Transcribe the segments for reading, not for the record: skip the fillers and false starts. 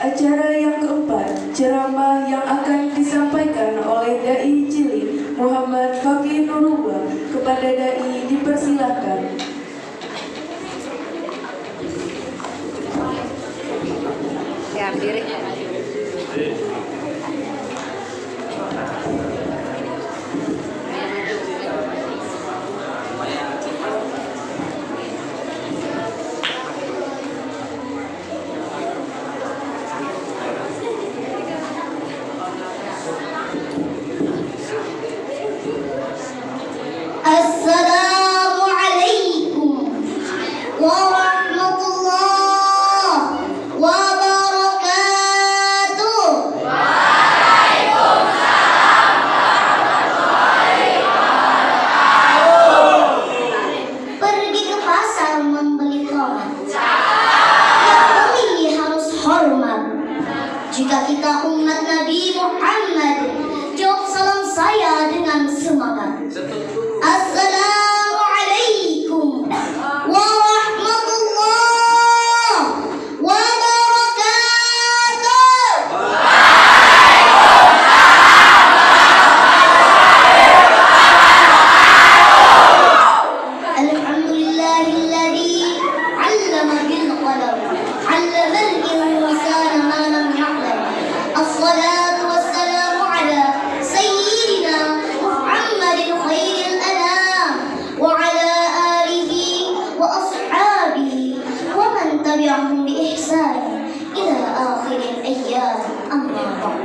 Acara yang keempat, ceramah yang akan disampaikan oleh Dai Cilik Muhammad Fakih Nurullah. Kepada Dai dipersilakan. Ya, diri. Assalamualaikum warahmatullahi wabarakatuh. Waalaikumsalam warahmatullahi wabarakatuh. Pergi ke pasar membeli tomat. Yang memilih harus hormat. Jika kita umat Nabi Muhammad, jawab salam saya dengan semangat. Assalamualaikum warahmatullahi wabarakatuh. Alhamdulillahilladzi 'allama bil qalam, 'allamal insana ma lam ya'lam. Assalatu wassalamu ala sayyidina Muhammadin khairil anam wa ala alihi wa ashabihi wa man tabi'ahum bi ihsan ila akhiril ayyam. Amma ba'd.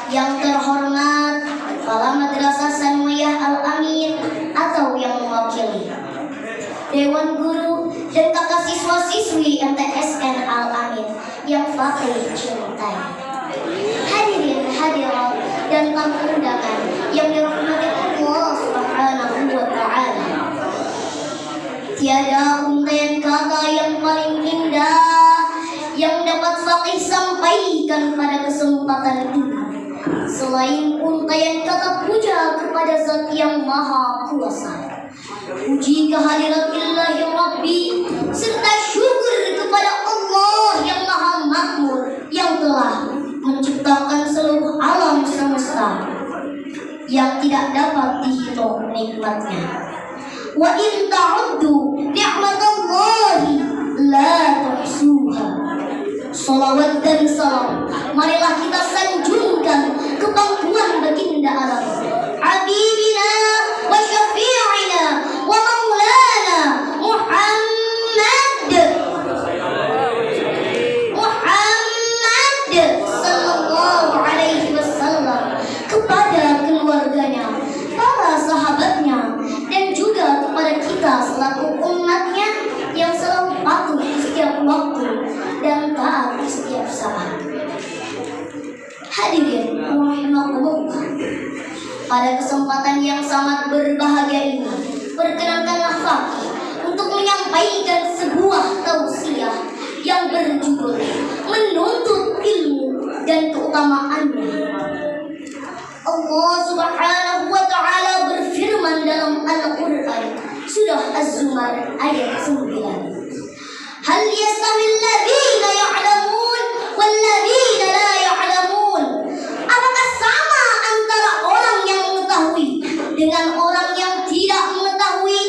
Yang terhormat Kepala Madrasah Sanawiyah Al-Amin atau yang mewakili Dewan Guru dan kakak siswa-siswi MTSN Al-Amin yang Fakih cintai, hadirin hadirat dan tamu undangan yang dirahmati Allah Subhanahu wa Ta'ala. Tiada untaian kata yang paling indah yang dapat Fakih sampaikan pada kesempatan ini selain untaian kata puja kepada Zat yang Maha Kuasa, puji kehadirat Ilahi Rabbi, serta syukur kepada Allah yang Maha Makmur yang telah menciptakan seluruh alam semesta yang tidak dapat dihitung nikmatnya. Wa in ta'uddu ni'matallahi la tuhsuha. Salawat dan salam marilah kita sanjungkan ke pangkuan baginda alam, Habibina wa syafi'ina wa maulana Muhammad sallallahu alaihi wasallam, kepada keluarganya, para sahabatnya, dan juga kepada kita selaku umatnya yang selalu patuh di setiap waktu dan taat di setiap saat. Hadirin rahimakumullah, pada kesempatan yang sangat berbahagia ini, perkenankanlah Fakih untuk menyampaikan sebuah tausiah yang berjudul menuntut ilmu dan keutamaannya. Allah Subhanahu wa Ta'ala berfirman dalam Al-Quran Surah Az-Zumar ayat 9, Hal yastawil ladzina ya'lamun wal ladzina la ya'lamun. Apakah sama antara orang yang mengetahui dengan orang yang tidak mengetahui?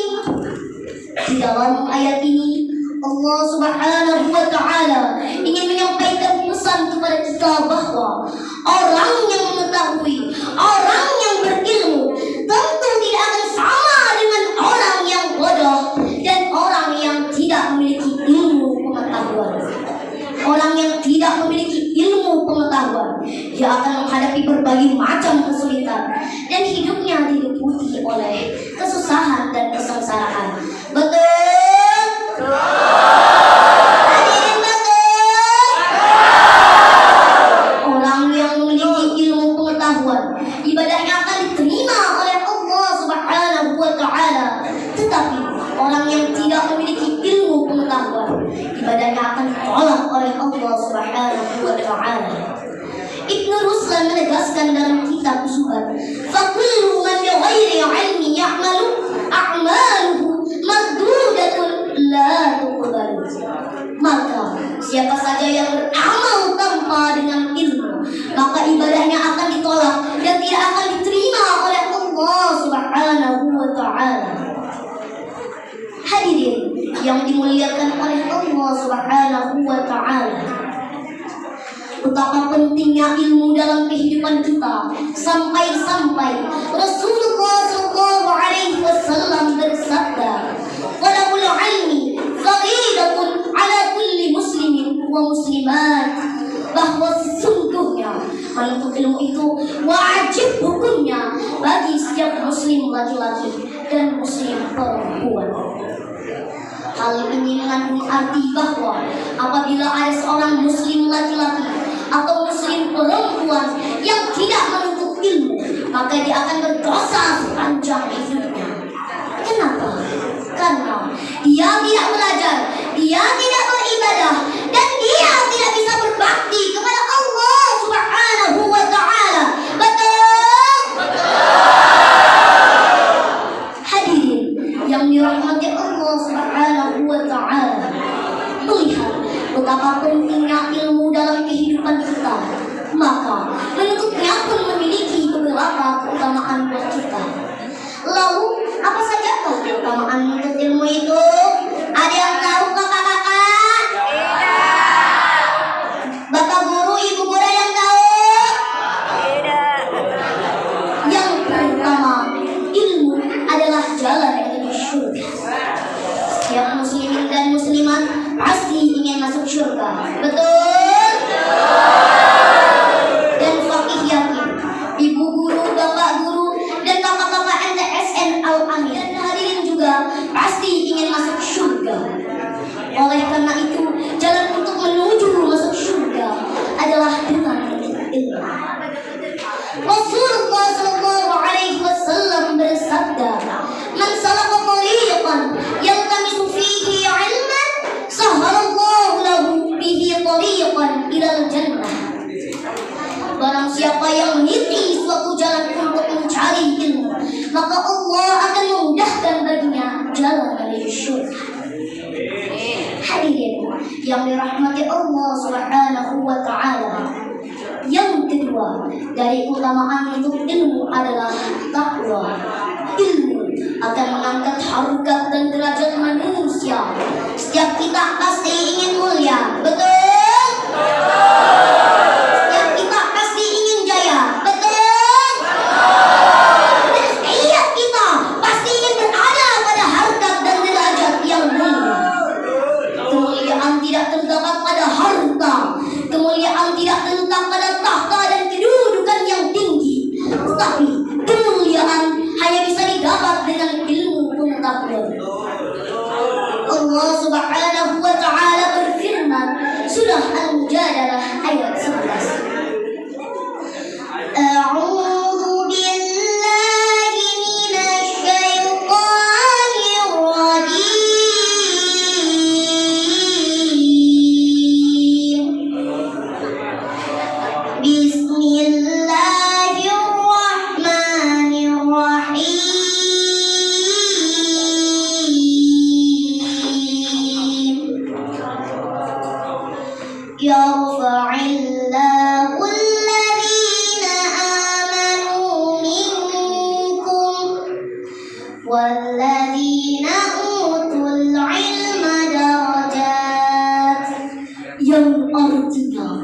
Di dalam ayat ini Allah Subhanahu wa Ta'ala ingin menyampaikan pesan kepada kita bahwa orang yang mengetahui, orang yang berilmu tentu tidak akan sama dengan orang yang bodoh dan orang yang tidak memiliki ilmu pengetahuan. Orang yang tidak memiliki ilmu pengetahuan, dia akan menghadapi berbagai macam kesulitan dan hidupnya diliputi oleh kesusahan dan kesengsaraan. Betul? Hadirin betul? Orang yang memiliki ilmu pengetahuan, ibadahnya akan diterima oleh Allah Subhanahu wa Ta'ala. Tetapi orang yang tidak memiliki ilmu pengetahuan, ibadahnya akan ditolak oleh Allah Subhanahu wa Ta'ala. Ibnu Ruslan menegaskan dalam kitab Zuhad, "Fakullu man bighairi 'ilmin ya'malu a'maluhu mardudatun la tuqbalu." Maka siapa saja yang beramal tanpa dengan ilmu, maka ibadahnya akan ditolak dan tidak akan diterima oleh Allah Subhanahu wa Ta'ala. Hadirin yang dimuliakan oleh Allah Subhanahu wa Ta'ala, betapa pentingnya ilmu dalam kehidupan kita, sampai-sampai Rasulullah SAW bersabda, "Talabul ilmi fariidatun ala kulli muslimin wa muslimat," bahwa sesungguhnya menuntut ilmu itu wajib hukumnya bagi setiap muslim laki-laki dan muslim perempuan. Hal ini mengandung arti bahwa apabila ada seorang muslim laki-laki atau muslim perempuan yang tidak menuntut ilmu, maka dia akan berdosa sepanjang hidupnya. Kenapa? Karena dia tidak belajar, dia tidak beribadah, dan dia tidak bisa berbakti kepada Allah Subhanahu wa Ta'ala. Betul? Hadirin yang dirahmati Allah Subhanahu wa Ta'ala, melihat betapa pentingnya ilmu dalam kehidupan kita, maka menuntutnya pun memiliki beberapa keutamaan buat kita. Lalu apa saja keutamaan menuntut ilmu itu? Ada yang tahu kakak-kakak? Bapak guru, ibu guru yang tahu? Yang pertama, ilmu adalah jalan menuju surga. Setiap muslimin dan muslimat pasti ingin masuk surga. Betul? Dan fakih yakin, ibu guru, bapak guru, dan kakak-kakak NTSN Al-Amin dan hadirin juga pasti ingin masuk surga. Oleh karena itu, jalan untuk menuju masuk surga adalah dengan ilmu. Rasulullah SAW bersabda, "Man salaka tariqan yaltamisu fihi 'ilman, sahhalallahu lahu bihi tariqan ilal jannah." Barang siapa yang meniti suatu jalan untuk mencari ilmu, maka Allah akan memudahkan baginya jalan menuju surga. Hadirin yang dirahmati Allah Subhanahu wa Ta'ala, yang kedua dari keutamaan untuk ilmu adalah takwa. Ilmu akan mengangkat harkat dan derajat manusia. Setiap kita pasti ingin mulia, betul? Setiap kita pasti ingin jaya, betul? Dan setiap kita pasti ingin berada pada harkat dan derajat yang mulia. Kemuliaan tidak terdapat pada harta, kemuliaan tidak terletak pada tahta dan kedudukan yang tinggi, tetapi kemuliaan hanya bisa didapat dengan ilmu pengetahuan. Allah Subhanahu wa Ta'ala berfirman, surah Al-Mujadalah ayat 11. A'udzu billahi minasy syaithanir rajim. Bismillahirrahmanirrahim. Yarfa'illahu alladhina amanu minkum walladhina utul ilma darajat. Yang artinya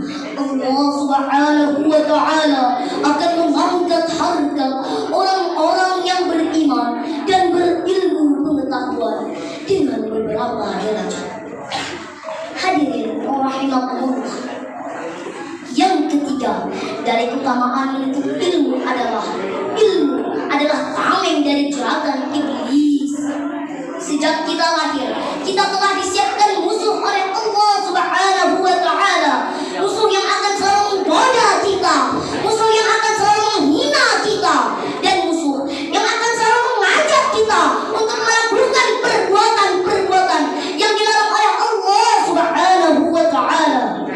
Allah Subhanahu wa Ta'ala akan mengangkat harkat orang-orang yang beriman dan berilmu pengetahuan dengan beberapa derajat. Hadirin rahimakumullah. Yang ketiga dari keutamaan menuntut ilmu adalah tameng dari jeratan iblis. Sejak kita lahir, kita telah disiapkan musuh oleh Allah Subhanahu wa Ta'ala. Musuh yang akan selalu menggoda kita, musuh yang akan selalu menghina kita, dan musuh yang akan selalu mengajak kita untuk melakukan perbuatan-perbuatan yang dilarang oleh Allah Subhanahu wa Ta'ala.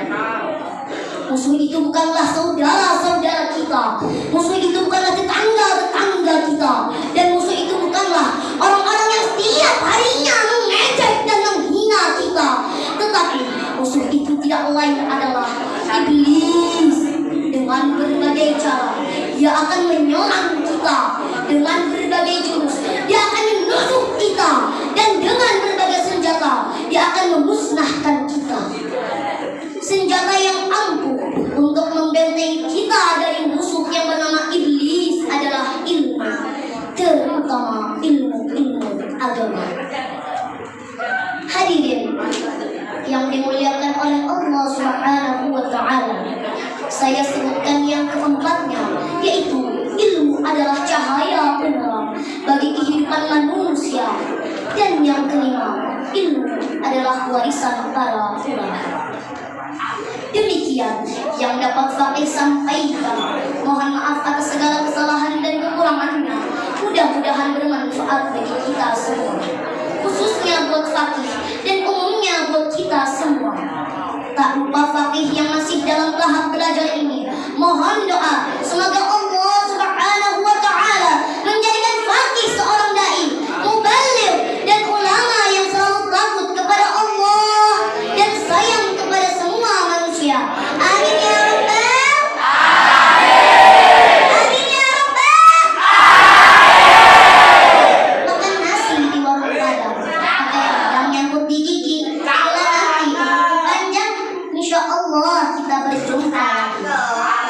Musuh itu bukanlah saudara-saudara kita, musuh itu bukanlah tetangga-tetangga kita, dan musuh itu bukanlah orang-orang yang setiap harinya mengejek dan menghina kita, tetapi musuh itu tidak lain adalah iblis. Dengan berbagai cara dia akan menyerang kita, dengan berbagai jurus dia akan menusuk kita, dan dengan berbagai senjata dia akan memusnahkan kita. Senjata yang ampuh untuk membentengi kita dari musuh yang bernama iblis adalah ilmu, terutama ilmu agama. Hadirin yang dimuliakan oleh Allah Subhanahu wa Ta'ala, saya sebutkan yang keempatnya, yaitu ilmu adalah cahaya penerang bagi kehidupan manusia, dan yang kelima, ilmu adalah warisan para ulama. Demikian yang dapat Fakih sampaikan. Mohon maaf atas segala kesalahan dan kekurangannya. Mudah-mudahan bermanfaat bagi kita semua, khususnya buat Fakih dan umumnya buat kita semua. Tak lupa Fakih yang masih dalam tahap belajar ini, mohon doa semoga Allah Subhanahu wa Ta'ala menjadikan Fakih seorang dai, mubaligh dan ulama yang selalu takut kepada Allah dan sayang kepada semua manusia. Amin ya rabbal alamin. Amin ya rabbal alamin. Makan nasi di warung Padang, pakai rendang nyangkut di gigi. Bila nanti umur panjang, insya Allah kita berjumpa lagi.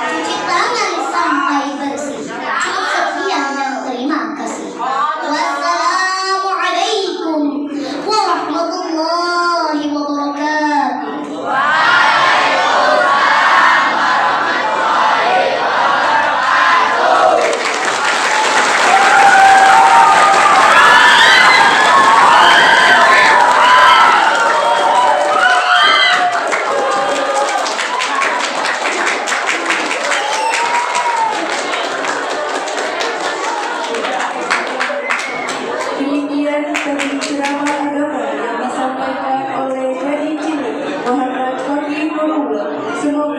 Cuci tangan sampai bersih. Cukup sekian dan terima kasih. Wassalamualaikum warahmatullahi wabarakatuh. Demikian tadi ceramah agama yang disampaikan oleh Dai Cilik Muhammad Fakih Nurullah. Semoga